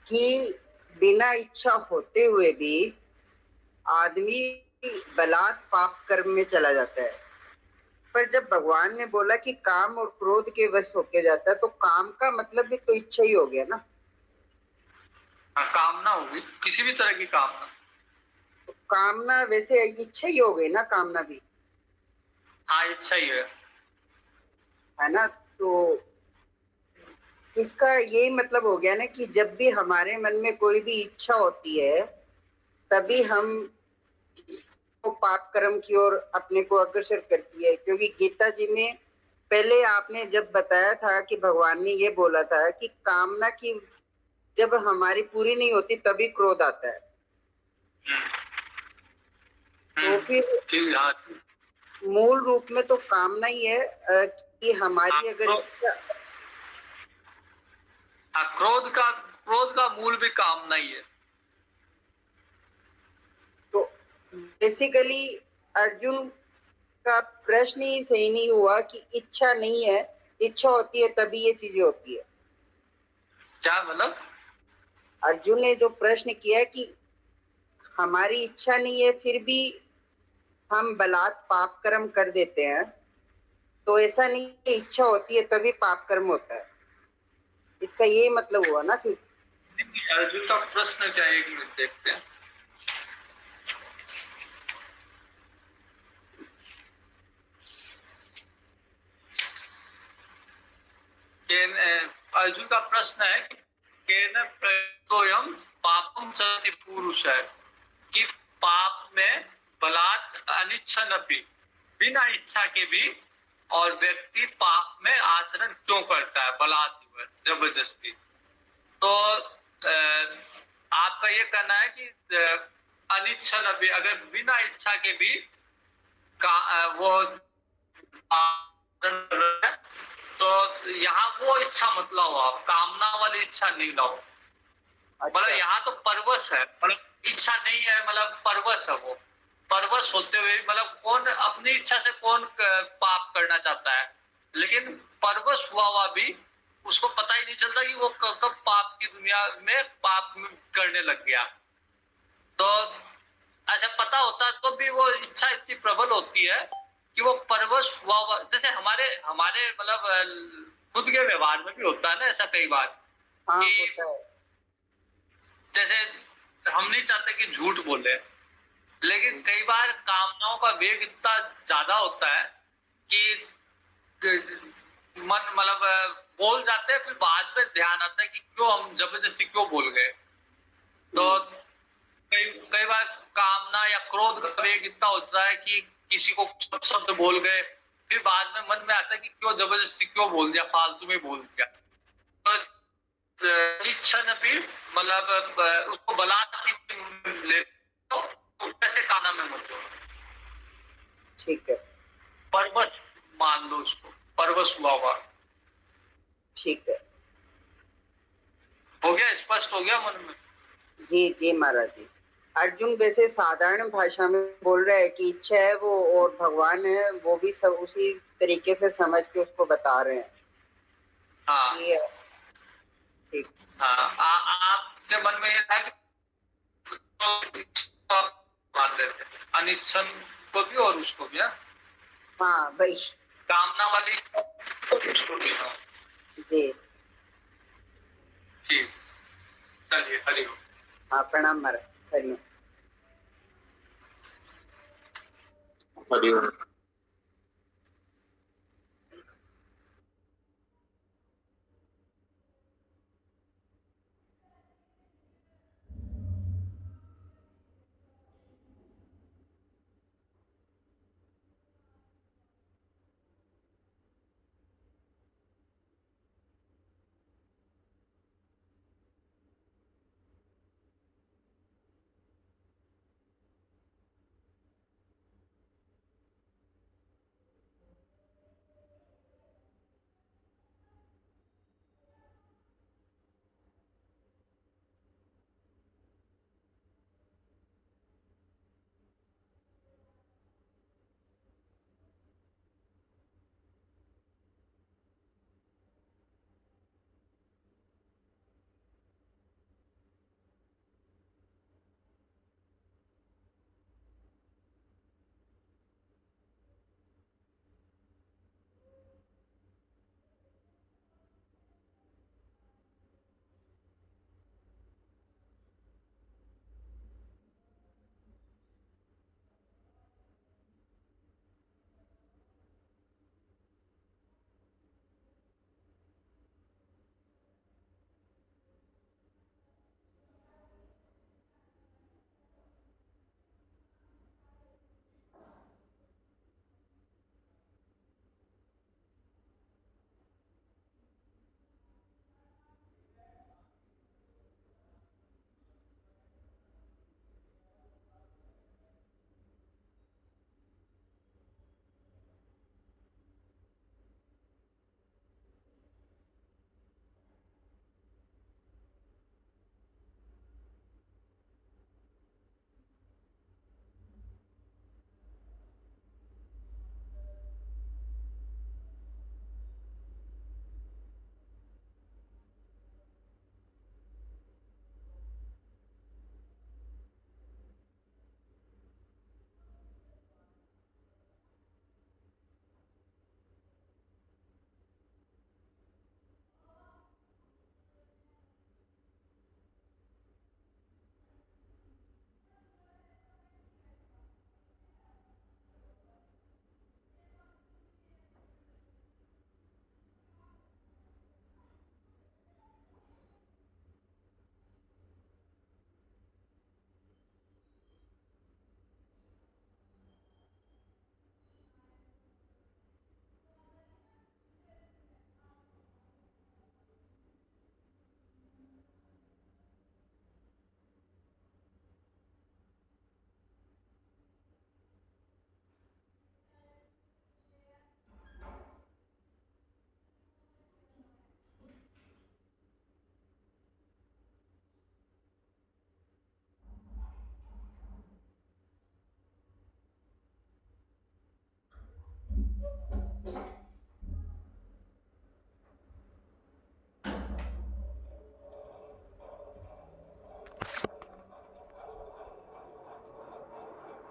कि बिना इच्छा होते हुए भी आदमी बलात् पाप कर्म में चला जाता है, पर जब भगवान ने बोला कि काम और क्रोध के वश होके जाता है, तो काम का मतलब भी तो इच्छा ही हो गया ना। हाँ, कामना होगी, किसी भी तरह की कामना। तो कामना वैसे इच्छा ही हो गई ना, कामना भी, हाँ, इच्छा ही है ना। तो इसका यही मतलब हो गया ना कि जब भी हमारे मन में कोई भी इच्छा होती है, तभी हम को पाप कर्म की ओर अपने को अग्रसर करती है। क्योंकि गीता जी में पहले आपने जब बताया था कि भगवान ने ये बोला था कि कामना की जब हमारी पूरी नहीं होती तभी क्रोध आता है। तो फिर ठीक। हाँ, मूल रूप में तो कामना ही है कि हमारी अगर इच्छा, क्रोध का मूल भी कामना ही है। तो बेसिकली अर्जुन का प्रश्न ही सही नहीं हुआ कि इच्छा नहीं है, इच्छा होती है तभी ये चीजें होती है। क्या मतलब? अर्जुन ने जो प्रश्न किया कि हमारी इच्छा नहीं है फिर भी हम बलात् पाप कर्म कर देते हैं, तो ऐसा नहीं है इच्छा होती है तभी पाप कर्म होता है, इसका ये मतलब हुआ ना। फिर अर्जुन का प्रश्न क्या है, एक मिनट देखते हैं। अर्जुन का प्रश्न है कि केन प्रयोयम पापम सति पुरुष है, कि पाप में बलात् अनिच्छन्नपि, बिना इच्छा के भी, और व्यक्ति पाप में आचरण क्यों करता है बलात् जबरदस्ती। तो आपका ये कहना है कि अनिच्छन्नपि, अगर बिना इच्छा के भी वो आचरण कर रहा है, तो यहाँ वो इच्छा मत लाओ, आप कामना वाली इच्छा नहीं लाओ। मतलब यहाँ तो परवश है, मतलब इच्छा नहीं है, मतलब परवश है। वो परवश होते हुए मतलब कौन अपनी इच्छा से कौन पाप करना चाहता है, लेकिन परवश हुआ भी उसको पता ही नहीं चलता कि वो कब पाप की दुनिया में पाप करने लग गया। तो अच्छा, पता होता तो भी वो इच्छा इतनी प्रबल होती है कि वो परवश हुआ, जैसे हमारे मतलब खुद के व्यवहार में भी होता है ना ऐसा कई बार। हाँ, कि होता है। जैसे हम नहीं चाहते कि झूठ बोले, लेकिन कई बार कामनाओं का वेग इतना ज्यादा होता है कि मन मतलब बोल जाते हैं, फिर बाद में ध्यान आता है कि क्यों हम जबरदस्ती क्यों बोल गए। तो कई बार कामना या क्रोध का वेग इतना होता है कि किसी को शब्द बोल गए, फिर बाद में मन में आता है कि क्यों जबरदस्ती क्यों बोल दिया, फालतू में बोल दिया। तो इच्छा न भी मतलब उसको बलात् ले तो कैसे कामना में मत हो, ठीक है, परवश मान लो उसको, परवश हुआ हुआ। ठीक है, हो गया, स्पष्ट हो गया मन में? जी जी महाराज जी। अर्जुन वैसे साधारण भाषा में बोल रहा है कि इच्छा है वो और भगवान है वो भी सब उसी तरीके से समझ के उसको बता रहे हैं। हाँ, ये ठीक। हाँ, आपके मन में ये था कि मान लेते अनिच्छन को भी और उसको भी। हाँ भाई, कामना वाली उसको भी। हाँ, जी। ठीक, चलिए, हरिओम। हाँ, प्रणाम महाराज, हरिओम। हरिओम।